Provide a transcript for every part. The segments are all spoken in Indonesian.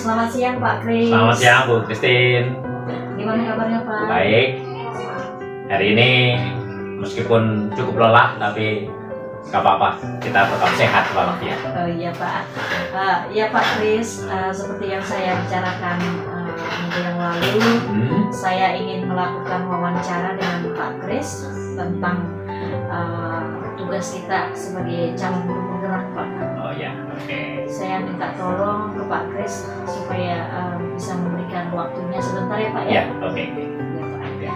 Selamat siang Pak Kris. Selamat siang Bu Christine. Gimana kabarnya Pak? Baik. Hari ini meskipun cukup lelah tapi gak apa-apa, kita tetap sehat walafiat. Oh iya Pak. Ya Pak Kris, seperti yang saya bicarakan minggu yang lalu, saya ingin melakukan wawancara dengan Pak Kris tentang tugas kita sebagai calon guru penggerak Pak. Oh ya, oke. Saya minta tolong ke Pak Kris supaya bisa memberikan waktunya sebentar ya Pak ya. Ya, oke. Ya, Pak. Ya.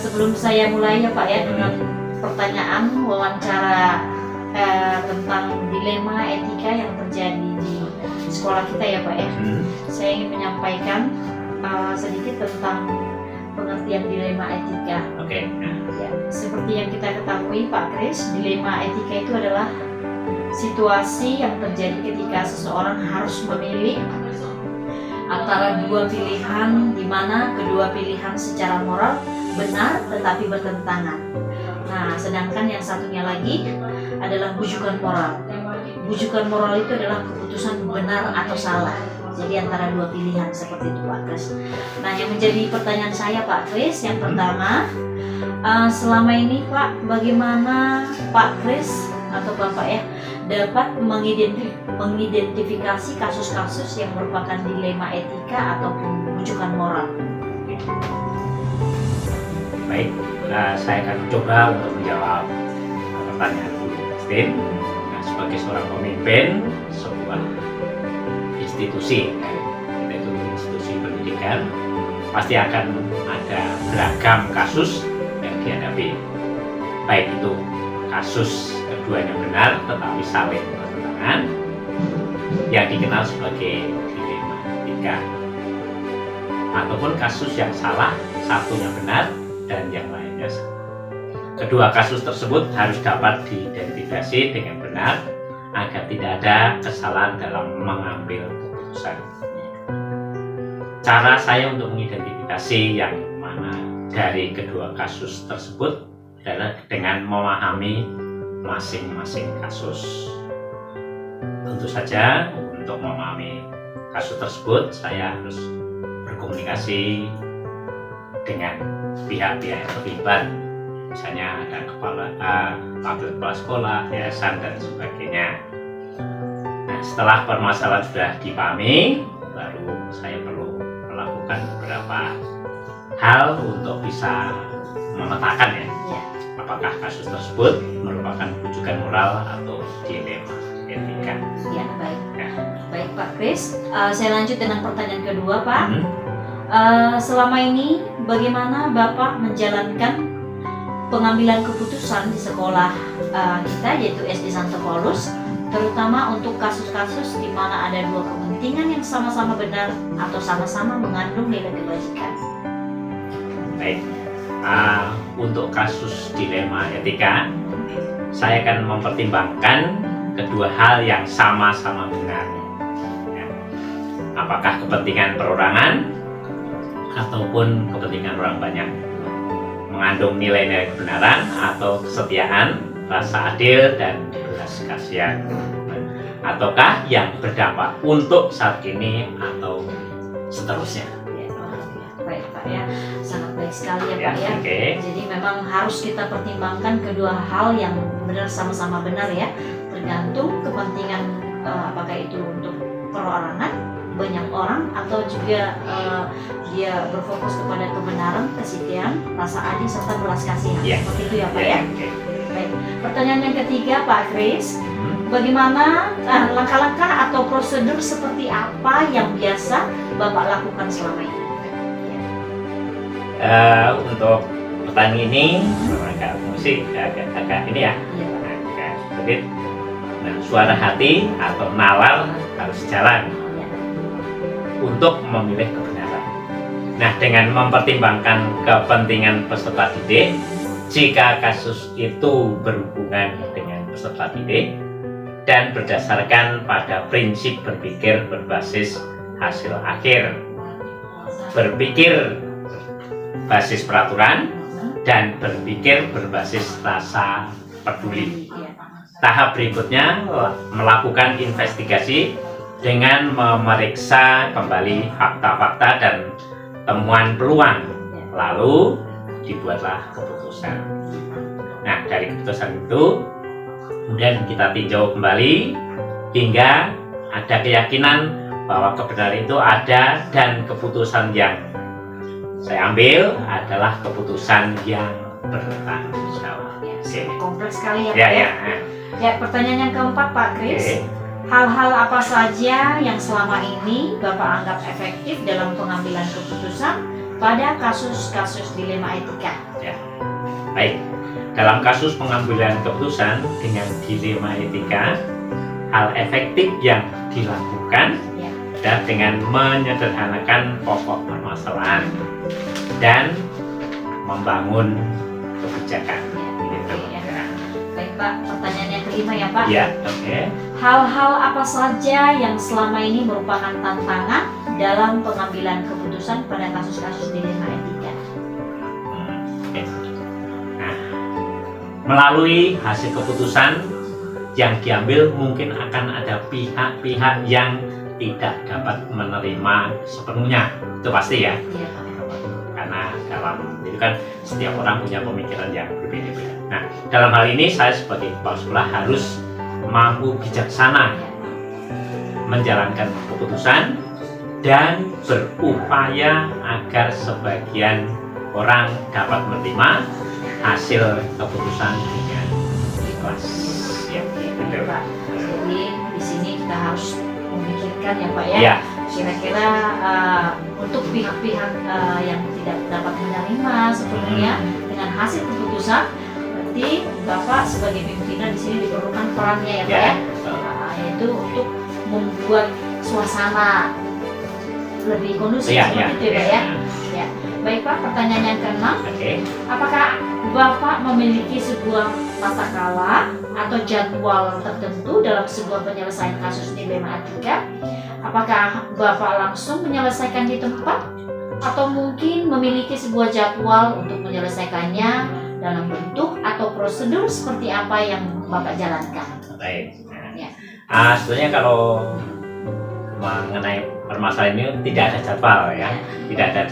Sebelum saya mulai ya Pak ya dengan pertanyaan wawancara tentang dilema etika yang terjadi di sekolah kita ya Pak ya. Saya ingin menyampaikan sedikit tentang pengertian dilema etika. Oke. Ya, seperti yang kita ketahui Pak Kris, dilema etika itu adalah situasi yang terjadi ketika seseorang harus memilih antara dua pilihan di mana kedua pilihan secara moral benar tetapi bertentangan. Nah, sedangkan yang satunya lagi adalah bujukan moral. Bujukan moral itu adalah keputusan benar atau salah. Jadi antara dua pilihan seperti itu Pak Kris. Nah, yang menjadi pertanyaan saya Pak Kris, yang pertama, selama ini Pak, bagaimana Pak Kris atau Bapak ya dapat mengidentifikasi kasus-kasus yang merupakan dilema etika ataupun bujukan moral? Baik, saya akan coba untuk menjawab pertanyaan Bu Christine. Nah, sebagai seorang pemimpin sebuah institusi, kita itu institusi pendidikan, pasti akan ada beragam kasus yang dihadapi. Baik itu kasus keduanya benar tetapi saling bertentangan, yang dikenal sebagai dilema etika, ataupun kasus yang salah, satunya benar dan yang lainnya salah. Kedua kasus tersebut harus dapat diidentifikasi dengan benar agar tidak ada kesalahan dalam mengambil keputusan. Cara saya untuk mengidentifikasi yang mana dari kedua kasus tersebut adalah dengan memahami masing-masing kasus. Tentu saja untuk memahami kasus tersebut saya harus berkomunikasi dengan pihak-pihak yang terlibat, misalnya ada wakil kepala sekolah, yayasan dan sebagainya. Nah, setelah permasalahan sudah dipahami, baru saya perlu melakukan beberapa hal untuk bisa memetakan ya, apakah kasus tersebut merupakan bujukan moral atau dilema etika. Ya, baik. Baik Pak Kris, saya lanjut dengan pertanyaan kedua Pak. Selama ini bagaimana Bapak menjalankan pengambilan keputusan di sekolah kita yaitu SD Santo Paulus, terutama untuk kasus-kasus di mana ada dua kepentingan yang sama-sama benar atau sama-sama mengandung nilai kebajikan? Baik, untuk kasus dilema etika, saya akan mempertimbangkan kedua hal yang sama-sama benar. Ya. Apakah kepentingan perorangan ataupun kepentingan orang banyak, mengandung nilai-nilai kebenaran atau kesetiaan, rasa adil dan belas kasihan, ataukah yang berdampak untuk saat ini atau seterusnya. Baik Pak ya, sangat baik sekali ya Pak ya. Okay. Jadi memang harus kita pertimbangkan kedua hal yang benar sama-sama benar ya, tergantung kepentingan apakah itu untuk perorangan banyak orang atau juga dia berfokus kepada kebenaran, kesetiaan, rasa adil serta belas kasihan. Seperti itu ya Pak ya. Baik. Pertanyaan yang ketiga Pak Kris, bagaimana langkah-langkah atau prosedur seperti apa yang biasa Bapak lakukan selama ini? Untuk pertanyaan ini agak musik, agak ini ya, agak sedikit. Nah, suara hati atau nalar harus jalan untuk memilih kebenaran. Nah, dengan mempertimbangkan kepentingan peserta didik, jika kasus itu berhubungan dengan peserta didik dan berdasarkan pada prinsip berpikir berbasis hasil akhir, berpikir basis peraturan, dan berpikir berbasis rasa peduli. Tahap berikutnya melakukan investigasi dengan memeriksa kembali fakta-fakta dan temuan peluang, lalu dibuatlah keputusan. Nah, dari keputusan itu kemudian kita tinjau kembali hingga ada keyakinan bahwa kebenaran itu ada dan keputusan yang saya ambil adalah keputusan yang bertanggung jawab. Kompleks sekali ya, Ya, Pak ya. Ya, pertanyaan yang keempat, Pak Kris. Oke. Hal-hal apa saja yang selama ini Bapak anggap efektif dalam pengambilan keputusan pada kasus-kasus dilema etika? Ya. Baik. Dalam kasus pengambilan keputusan dengan dilema etika, hal efektif yang dilakukan Ya. adalah dengan menyederhanakan pokok permasalahan dan membangun kebijakan. Gitu. Ya. Ya. Baik, Pak. Pertanyaan yang kelima ya, Pak. Ya, oke. Hal-hal apa saja yang selama ini merupakan tantangan dalam pengambilan keputusan pada kasus-kasus dilema etika? Oke. Nah, melalui hasil keputusan yang diambil mungkin akan ada pihak-pihak yang tidak dapat menerima sepenuhnya. Itu pasti ya. Iya, Pak. Karena dalam itu kan setiap orang punya pemikiran yang berbeda-beda. Nah, dalam hal ini saya sebagai kepala sekolah harus mampu bijaksana menjalankan keputusan dan berupaya agar sebagian orang dapat menerima hasil keputusan dengan ikhlas. Ya, betul. Pak. Jadi di sini kita harus memikirkan ya, Pak ya. Ya, Kira-kira untuk pihak-pihak yang tidak dapat menerima sepenuhnya dengan hasil keputusan, berarti Bapak sebagai pimpinan di sini diperlukan perannya ya, Pak ya. ya. Yaitu untuk membuat suasana lebih kondusif Ya, seperti ya, itu ya, Pak ya. Ya. Baik, Pak, pertanyaan yang keenam, Oke. apakah Bapak memiliki sebuah tata kala atau jadwal tertentu dalam sebuah penyelesaian kasus dilema etika? Apakah Bapak langsung menyelesaikan di tempat atau mungkin memiliki sebuah jadwal untuk menyelesaikannya dalam bentuk atau prosedur seperti apa yang Bapak jalankan? Baik. Ya. Sebenarnya kalau mengenai permasalahan ini tidak ada jadwal ya, tidak ada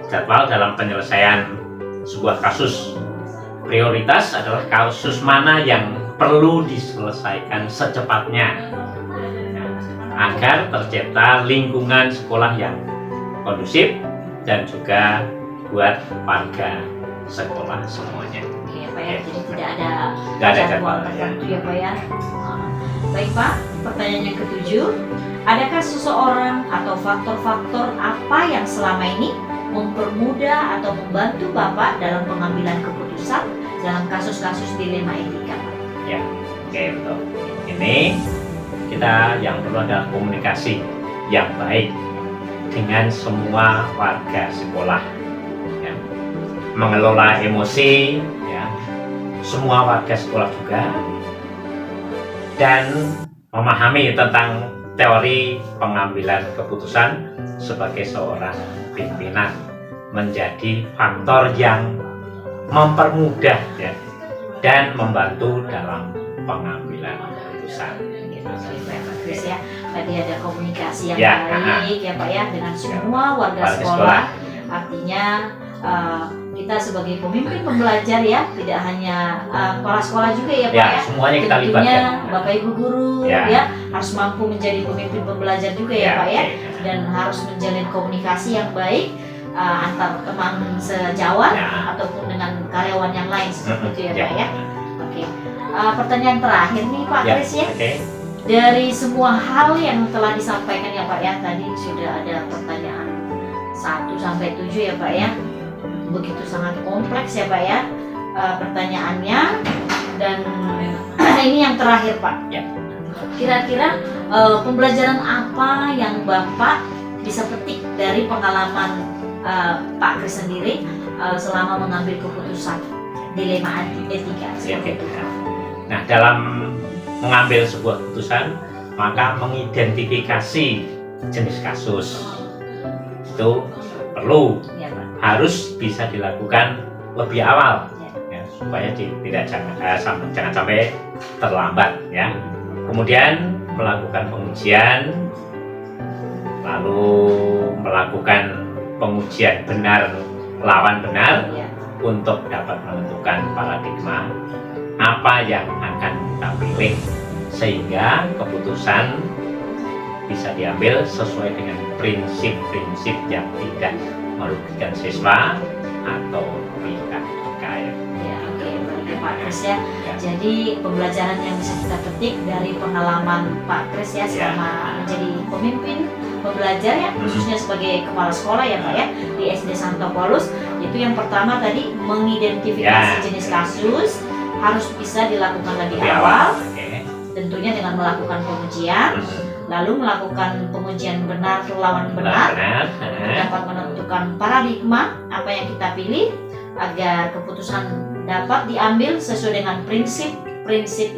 jadwal dalam penyelesaian sebuah kasus. Prioritas adalah kasus mana yang perlu diselesaikan secepatnya agar tercipta lingkungan sekolah yang kondusif dan juga buat warga sekolah semuanya. Oke, Pak ya, jadi tidak ada Tidak ada jadwal jadwal ya. tertentu ya, Pak ya. Baik, Pak, pertanyaan yang ketujuh, adakah seseorang atau faktor-faktor apa yang selama ini mempermudah atau membantu Bapak dalam pengambilan keputusan dalam kasus-kasus dilema etika, Pak? Ya, oke, betul. Ini kita yang perlu adalah komunikasi yang baik dengan semua warga sekolah, ya. Mengelola emosi, ya, semua warga sekolah juga, dan memahami tentang teori pengambilan keputusan sebagai seorang pimpinan menjadi faktor yang mempermudah ya, dan membantu dalam pengambilan keputusan. Bagus ya, tadi ada komunikasi yang Ya, baik ya, Pak ya, dengan semua warga sekolah. Artinya kita sebagai pemimpin pembelajar ya, tidak hanya kepala sekolah juga ya, Pak ya. Semuanya kita Tentunya libatkan. Bapak Ibu guru ya harus mampu menjadi pemimpin pembelajar juga ya, Pak ya, dan harus menjalin komunikasi yang baik antar teman sejawat ataupun dengan karyawan yang lain seperti itu ya, Pak ya. Oke. Pertanyaan terakhir nih Pak Kris ya. Dari semua hal yang telah disampaikan ya Pak ya, tadi sudah ada pertanyaan 1 sampai 7 ya Pak ya. Begitu sangat kompleks ya Pak ya pertanyaannya, dan ini yang terakhir Pak. Kira-kira pembelajaran apa yang Bapak bisa petik dari pengalaman Pak Kris sendiri selama mengambil keputusan dilema etika seperti itu? Nah, dalam mengambil sebuah keputusan, maka mengidentifikasi jenis kasus itu perlu, harus bisa dilakukan lebih awal ya, supaya jangan sampai terlambat ya. Kemudian melakukan pengujian lalu melakukan pengujian benar lawan benar Ya. untuk dapat menentukan paradigma apa yang akan kita pilih sehingga keputusan bisa diambil sesuai dengan prinsip-prinsip yang tidak merugikan siswa atau pihak terkait. Ya, oke, baik Pak Kris ya. Ya. Jadi pembelajaran yang bisa kita petik dari pengalaman Pak Kris ya selama menjadi pemimpin pembelajar ya, khususnya sebagai kepala sekolah ya Pak ya di SD Santo Paulus, itu yang pertama tadi mengidentifikasi Ya. jenis kasus harus bisa dilakukan lebih Di awal, Oke. tentunya dengan melakukan pengujian, lalu melakukan pengujian benar lawan benar, Benar. dapat menentukan paradigma apa yang kita pilih agar keputusan dapat diambil sesuai dengan prinsip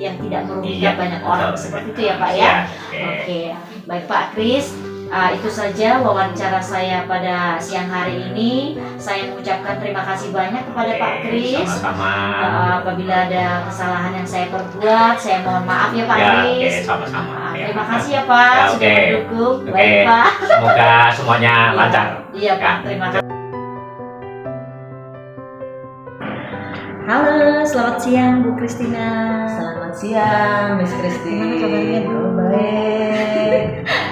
yang tidak merugikan banyak orang, seperti itu ya Pak ya. Oke, baik Pak Kris. Itu saja wawancara saya pada siang hari ini. Saya mengucapkan terima kasih banyak kepada Pak Kris. Sama-sama. Apabila ada kesalahan yang saya perbuat, saya mohon maaf ya Pak Ya, Kris. oke, sama-sama. Terima kasih ya Pak Ya, sudah oke. mendukung. Oke. Baik Pak. Semoga semuanya lancar. Iya Pak, Ya. terima kasih. Halo, selamat siang Bu Kristina. Selamat siang, Miss Kristi. Gimana kabarnya, Bu? Baik.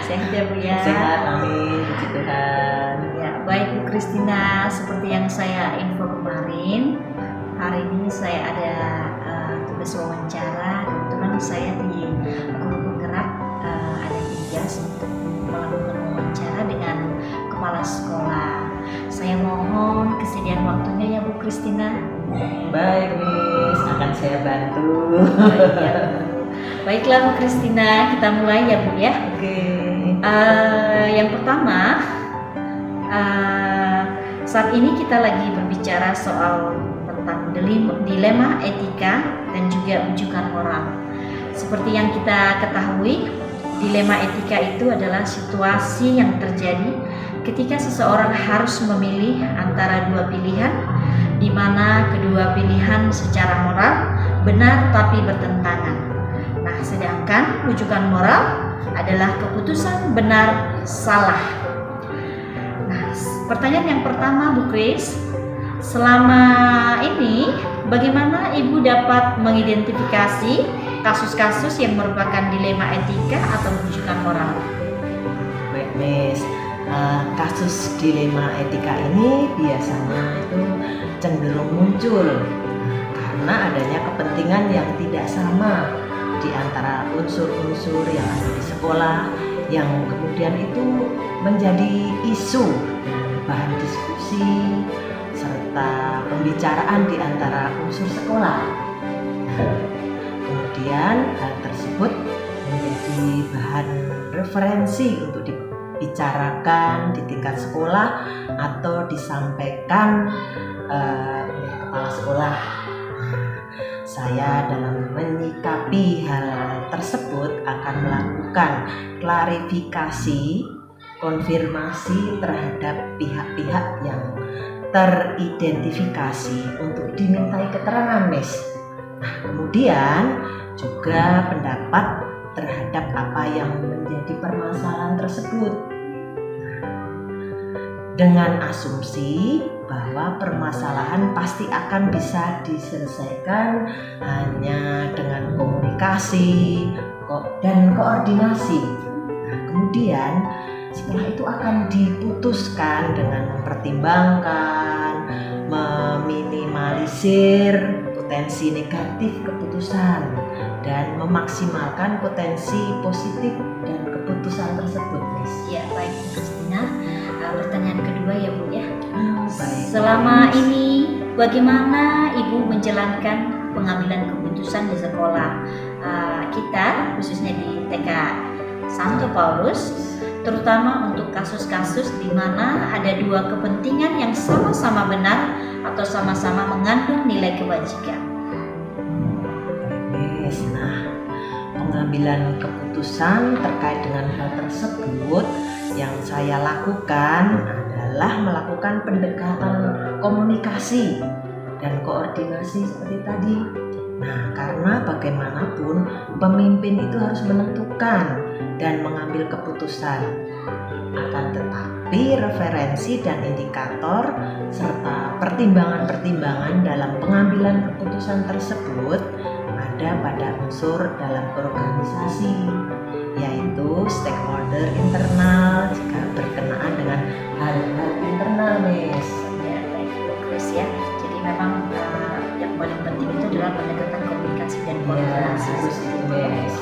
Sehat ya Bu ya. Sehat, amin. Puji Tuhan. Ya, baik Bu Kristina, seperti yang saya info kemarin, hari ini saya ada tugas wawancara. Kebetulan saya di guru penggerak ada tugas untuk melakukan wawancara dengan kepala sekolah. Saya mohon kesediaan waktunya ya Bu Kristina. Baik, Miss. Akan saya bantu. Ya, Bu. Baiklah Bu Kristina, kita mulai ya Bu ya. Oke. Yang pertama, saat ini kita lagi berbicara soal tentang dilema etika dan juga rujukan moral. Seperti yang kita ketahui, dilema etika itu adalah situasi yang terjadi ketika seseorang harus memilih antara dua pilihan, di mana kedua pilihan secara moral benar tapi bertentangan. Nah, sedangkan rujukan moral adalah keputusan benar salah. Nah, pertanyaan yang pertama Bu Kris, selama ini bagaimana Ibu dapat mengidentifikasi kasus-kasus yang merupakan dilema etika atau rujukan moral? Baik, Miss. Kasus dilema etika ini biasanya itu cenderung muncul karena adanya kepentingan yang tidak sama di antara unsur-unsur yang ada di sekolah yang kemudian itu menjadi isu dan bahan diskusi serta pembicaraan di antara unsur sekolah. Kemudian hal tersebut menjadi bahan referensi untuk dibicarakan di tingkat sekolah atau disampaikan oleh kepala sekolah. Saya dalam menyikapi hal tersebut akan melakukan klarifikasi, konfirmasi terhadap pihak-pihak yang teridentifikasi untuk dimintai keterangan, Miss. Nah, kemudian juga pendapat terhadap apa yang menjadi permasalahan tersebut. Dengan asumsi bahwa permasalahan pasti akan bisa diselesaikan hanya dengan komunikasi dan koordinasi. Nah, kemudian setelah itu akan diputuskan dengan mempertimbangkan, meminimalisir potensi negatif keputusan dan memaksimalkan potensi positif dan keputusan tersebut, Miss. Ya, baik Bu Kristina. Pertanyaan kedua ya Bu ya. Baik. Selama ini bagaimana Ibu menjalankan pengambilan keputusan di sekolah kita, khususnya di TK Santo Paulus, terutama untuk kasus-kasus di mana ada dua kepentingan yang sama-sama benar atau sama-sama mengandung nilai kebajikan? Yes, nah, pengambilan keputusan terkait dengan hal tersebut yang saya lakukan adalah melakukan pendekatan komunikasi dan koordinasi seperti tadi Nah, karena bagaimanapun pemimpin itu harus menentukan dan mengambil keputusan. Akan tetapi referensi dan indikator serta pertimbangan-pertimbangan dalam pengambilan keputusan tersebut ada pada unsur dalam organisasi, yaitu stakeholder internal jika berkenaan dengan hal-hal internal, Miss. Ya, baik Bu Kris ya. Jadi memang yang paling penting itu adalah pendekatan komunikasi dan koordinasi. Miss.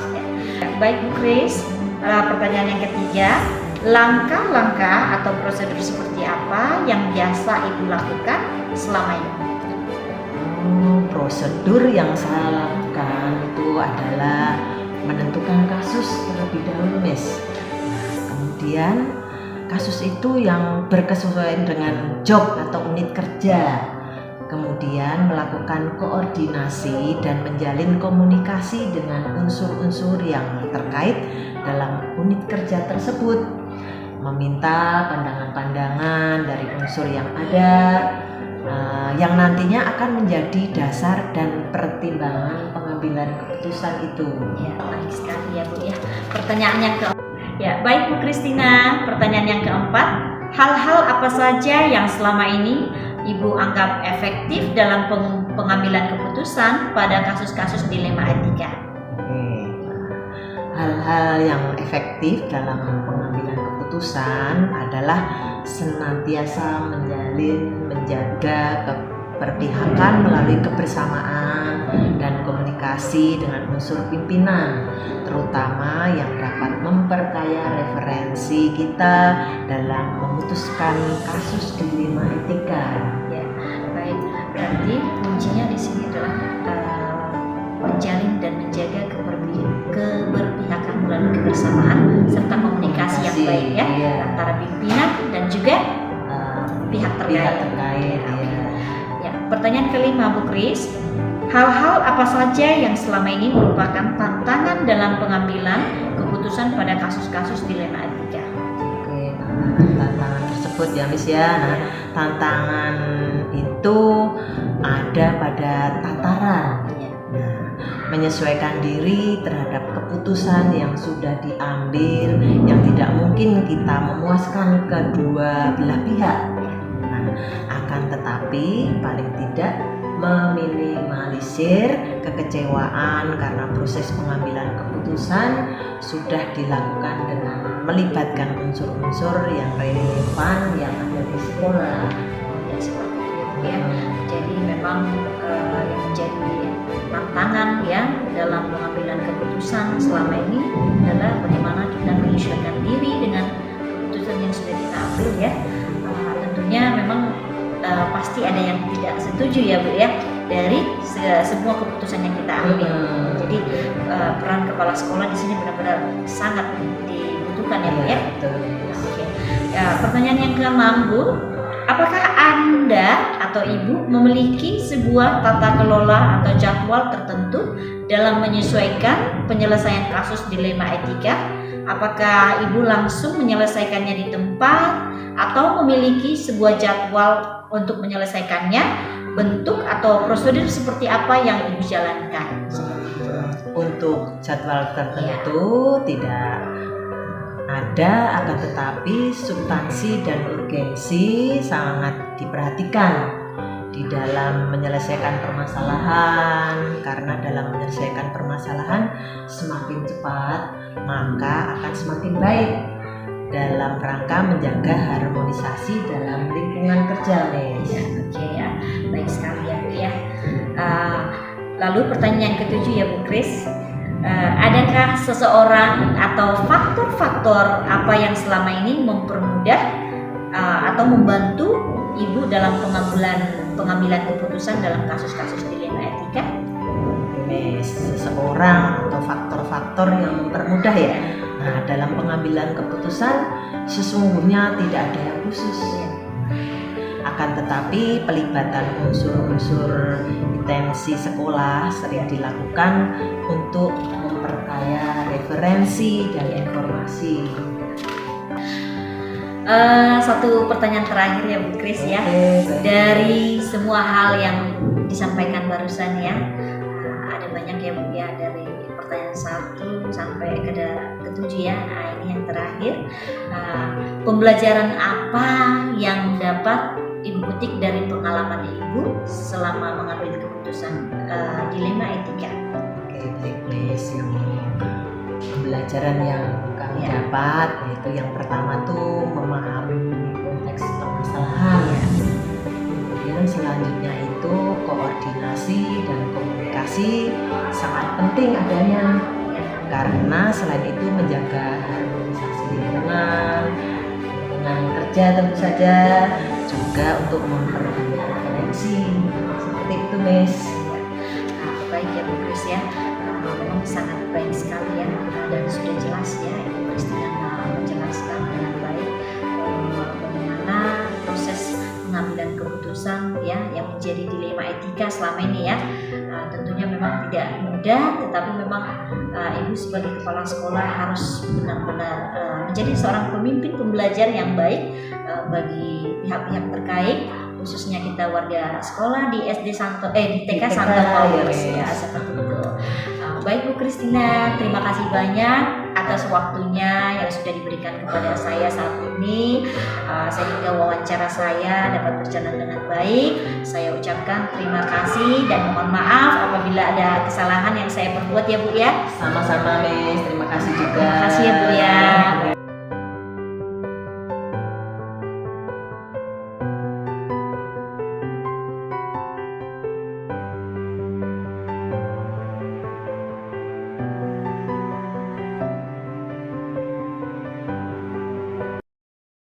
Ya, baik Bu Kris, pertanyaan yang ketiga, langkah-langkah atau prosedur seperti apa yang biasa Ibu lakukan selama ini? Prosedur yang saya lakukan itu adalah menentukan kasus terlebih dahulu, Miss. Kemudian kasus itu yang berkesesuaian dengan job atau unit kerja. Kemudian melakukan koordinasi dan menjalin komunikasi dengan unsur-unsur yang terkait dalam unit kerja tersebut. Meminta pandangan-pandangan dari unsur yang ada, yang nantinya akan menjadi dasar dan pertimbangan pengambilan keputusan itu. Ya, baik sekali ya Bu ya. Pertanyaan yang ya, baik Bu Kristina. Pertanyaan yang keempat, hal-hal apa saja yang selama ini Ibu anggap efektif dalam pengambilan keputusan pada kasus-kasus dilema etika? Hal-hal yang efektif dalam pengambilan keputusan adalah senantiasa menjaga keberpihakan melalui kebersamaan dan komunikasi dengan unsur pimpinan, terutama yang dapat memperkaya referensi kita dalam memutuskan kasus dilema etika. Ya, baik. Berarti kuncinya di sini adalah menjalin dan menjaga keberpihakan melalui kebersamaan serta komunikasi yang baik ya, antara pimpinan dan juga pihak terkait. Ya, pertanyaan kelima Bu Kris, hal-hal apa saja yang selama ini merupakan tantangan dalam pengambilan keputusan pada kasus-kasus dilema etika? Oke, tantangan tersebut ya Miss ya. Nah, tantangan itu ada pada tataran. Nah, menyesuaikan diri terhadap keputusan yang sudah diambil yang tidak mungkin kita memuaskan kedua belah pihak. Nah, akan tetapi paling tidak meminimalisir kekecewaan karena proses pengambilan keputusan sudah dilakukan dengan melibatkan unsur-unsur yang relevan yang ada di sekolah. Ya, seperti itu ya. Jadi memang yang menjadi tantangan ya dalam pengambilan keputusan selama ini adalah bagaimana kita menyesuaikan diri dengan keputusan yang sudah kita ambil ya. Tentunya memang pasti ada yang tidak setuju ya Bu ya dari semua keputusan yang kita ambil. Jadi peran kepala sekolah di sini benar-benar sangat dibutuhkan ya Bu ya. Oke. Ya, pertanyaan yang ke-6 Bu, apakah Anda atau Ibu memiliki sebuah tata kelola atau jadwal tertentu dalam menyesuaikan penyelesaian kasus dilema etika? Apakah Ibu langsung menyelesaikannya di tempat atau memiliki sebuah jadwal untuk menyelesaikannya? Bentuk atau prosedur seperti apa yang Ibu jalankan? Untuk jadwal tertentu tidak ada, akan tetapi substansi dan urgensi sangat diperhatikan di dalam menyelesaikan permasalahan, karena dalam menyelesaikan permasalahan semakin cepat maka akan semakin baik dalam rangka menjaga harmonisasi dalam lingkungan kerja, Miss. Ya, oke ya, baik sekali ya Bu ya. Lalu pertanyaan ke-7 ya Bu Kris, adakah seseorang atau faktor-faktor apa yang selama ini mempermudah atau membantu Ibu dalam pengambilan keputusan dalam kasus-kasus dilema etika? Seseorang atau faktor-faktor yang mempermudah ya. Nah, dalam pengambilan keputusan sesungguhnya tidak ada yang khusus. Akan tetapi pelibatan unsur-unsur intensi sekolah sering dilakukan untuk memperkaya referensi dan informasi. Satu pertanyaan terakhir ya Bu Kris ya. Dari semua hal yang disampaikan barusan ya, ada banyak ya Bu ya, dari pertanyaan 1 sampai ke 7 ya. Nah, ini yang terakhir, pembelajaran apa yang dapat Ibu petik dari pengalaman Ibu selama mengambil keputusan dilema etika? Oke, baik Miss. Yang pembelajaran yang kami dapat yaitu yang pertama tuh memahami konteks permasalahan ya. Kemudian selanjutnya itu koordinasi dan komunikasi sangat penting adanya ya, karena selain itu menjaga harmonisasi lingkungan kerja tentu saja, juga untuk memperbanyak referensi seperti itu Miss. Baik ya Bu Kris ya, memang sangat baik sekali ya, dan sudah jelas ya Ibu Kristina menjelaskan dengan baik bagaimana proses pengambilan keputusan ya yang menjadi dilema etika selama ini ya. Tentunya memang tidak mudah, tetapi memang Ibu sebagai kepala sekolah harus benar-benar menjadi seorang pemimpin pembelajar yang baik bagi pihak-pihak terkait, khususnya kita warga sekolah di SD di TK Santo Paulus ya, seperti itu. Baik Bu Kristina, terima kasih banyak atas waktunya yang sudah diberikan kepada saya saat ini, sehingga wawancara saya dapat berjalan dengan baik. Saya ucapkan terima kasih dan mohon maaf apabila ada kesalahan yang saya perbuat ya Bu ya. Sama-sama Miss, terima kasih juga. Terima kasih ya Bu ya.